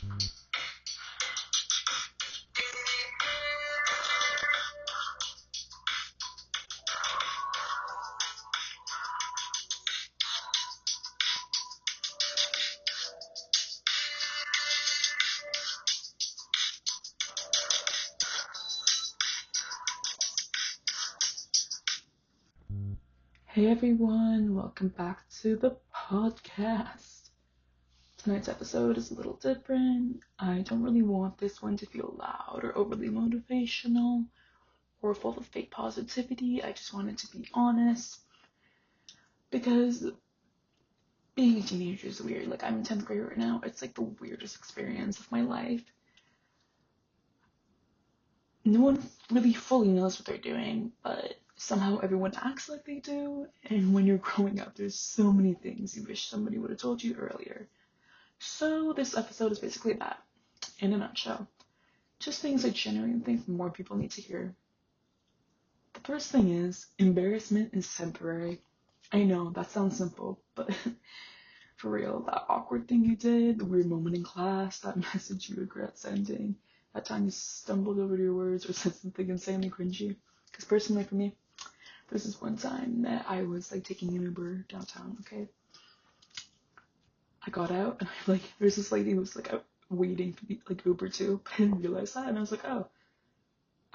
Hey everyone, welcome back to the podcast. Tonight's episode is a little different. I don't really want this one to feel loud or overly motivational or full of fake positivity. I just want it to be honest because being a teenager is weird. Like, I'm in 10th grade right now. It's like the weirdest experience of my life. No one really fully knows what they're doing, but somehow everyone acts like they do. And when you're growing up, there's so many things you wish somebody would have told you earlier. So this episode is basically that, in a nutshell. Just things I genuinely think more people need to hear. The first thing is, embarrassment is temporary. I know, that sounds simple, but for real, that awkward thing you did, the weird moment in class, that message you regret sending, that time you stumbled over your words or said something insanely cringy. Because personally for me, this is one time that I was like taking an Uber downtown, okay? I got out and there's this lady who was like out waiting for the like Uber too, but I didn't realize that, and I was like, oh,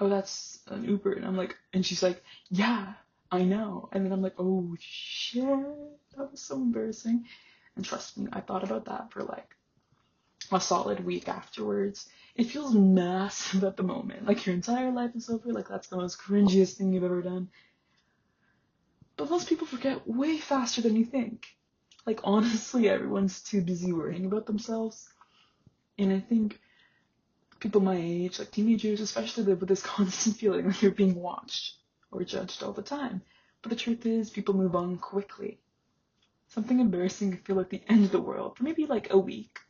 that's an Uber, and and she's like, yeah, I know, and then I'm like, oh shit, that was so embarrassing, and trust me, I thought about that for like a solid week afterwards. It feels massive at the moment, like your entire life is over, like that's the most cringiest thing you've ever done, but most people forget way faster than you think. Like, honestly, everyone's too busy worrying about themselves. And I think people my age, like teenagers especially, live with this constant feeling like you're being watched or judged all the time. But the truth is, people move on quickly. Something embarrassing can feel like the end of the world for maybe like a week.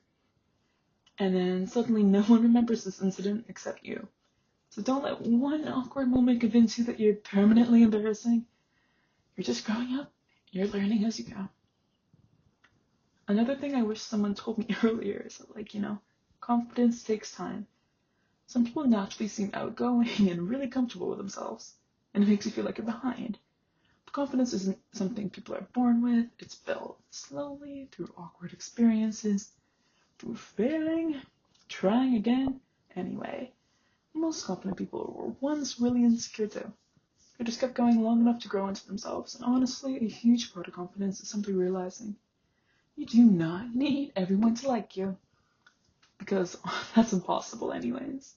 And then suddenly no one remembers this incident except you. So don't let one awkward moment convince you that you're permanently embarrassing. You're just growing up. You're learning as you go. Another thing I wish someone told me earlier is that, confidence takes time. Some people naturally seem outgoing and really comfortable with themselves, and it makes you feel like you're behind. But confidence isn't something people are born with, it's built slowly through awkward experiences, through failing, trying again. Anyway, most confident people were once really insecure too. They just kept going long enough to grow into themselves, and honestly, a huge part of confidence is simply realizing you do not need everyone to like you, because that's impossible anyways.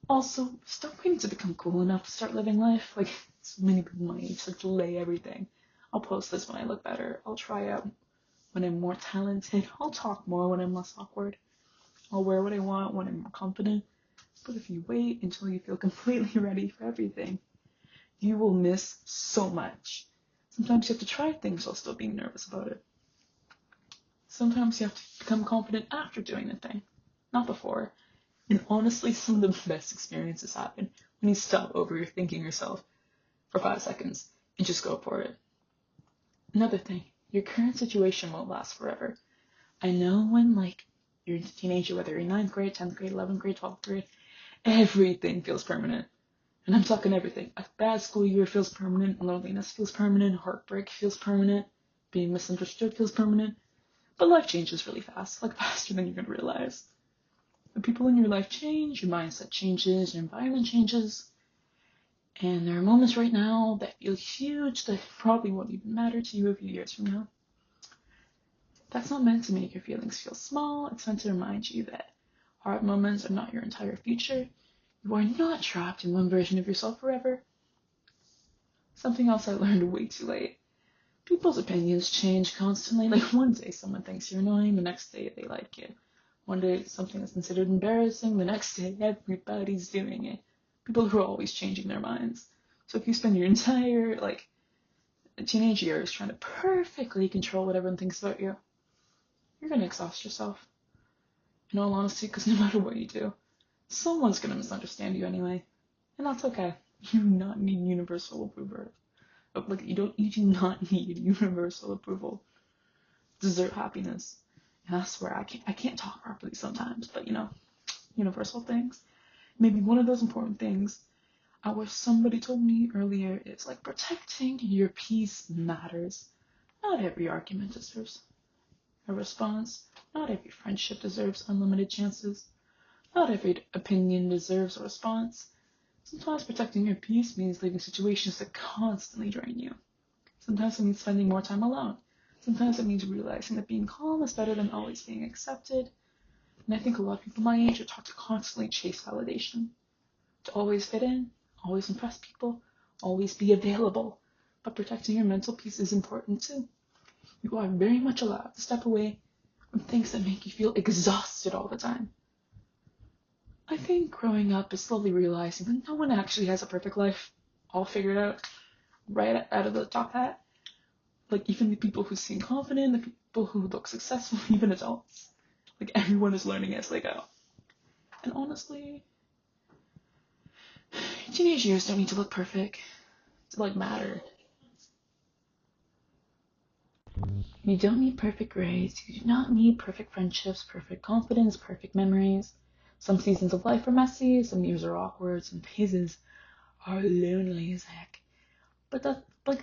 Also, stop waiting to become cool enough to start living life. Like, so many people my age like delay everything. I'll post this when I look better. I'll try out when I'm more talented. I'll talk more when I'm less awkward. I'll wear what I want when I'm more confident. But if you wait until you feel completely ready for everything, you will miss so much. Sometimes you have to try things while still being nervous about it. Sometimes you have to become confident after doing the thing, not before. And honestly, some of the best experiences happen when you stop overthinking yourself for 5 seconds and just go for it. Another thing, your current situation won't last forever. I know when, you're a teenager, whether you're in 9th grade, 10th grade, 11th grade, 12th grade, everything feels permanent. And I'm talking everything. A bad school year feels permanent, loneliness feels permanent, heartbreak feels permanent, being misunderstood feels permanent. But life changes really fast, like faster than you're going to realize. The people in your life change, your mindset changes, your environment changes, and there are moments right now that feel huge that probably won't even matter to you a few years from now. That's not meant to make your feelings feel small, it's meant to remind you that hard moments are not your entire future. You are not trapped in one version of yourself forever. Something else I learned way too late. People's opinions change constantly. Like, one day someone thinks you're annoying, the next day they like you. One day something is considered embarrassing, the next day everybody's doing it. People who are always changing their minds. So if you spend your entire, teenage years trying to perfectly control what everyone thinks about you, you're going to exhaust yourself. In all honesty, because no matter what you do, someone's going to misunderstand you anyway. And that's okay. You do not need universal approval. You do not need universal approval to deserve happiness. And I swear I can't talk properly sometimes, but universal things. Maybe one of those important things I wish somebody told me earlier is like protecting your peace matters. Not every argument deserves a response. Not every friendship deserves unlimited chances. Not every opinion deserves a response. Sometimes protecting your peace means leaving situations that constantly drain you. Sometimes it means spending more time alone. Sometimes it means realizing that being calm is better than always being accepted. And I think a lot of people my age are taught to constantly chase validation, to always fit in, always impress people, always be available. But protecting your mental peace is important too. You are very much allowed to step away from things that make you feel exhausted all the time. I think growing up is slowly realizing that no one actually has a perfect life all figured out right out of the top hat. Like, even the people who seem confident, the people who look successful, even adults. Like, everyone is learning as they go. And honestly, teenage years don't need to look perfect to, matter. You don't need perfect grades. You do not need perfect friendships, perfect confidence, perfect memories. Some seasons of life are messy, some years are awkward, some phases are lonely as heck. But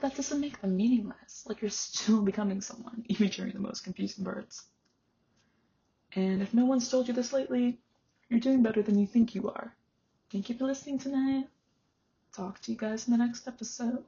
that doesn't make them meaningless. Like, you're still becoming someone, even during the most confusing parts. And if no one's told you this lately, you're doing better than you think you are. Thank you for listening tonight. Talk to you guys in the next episode.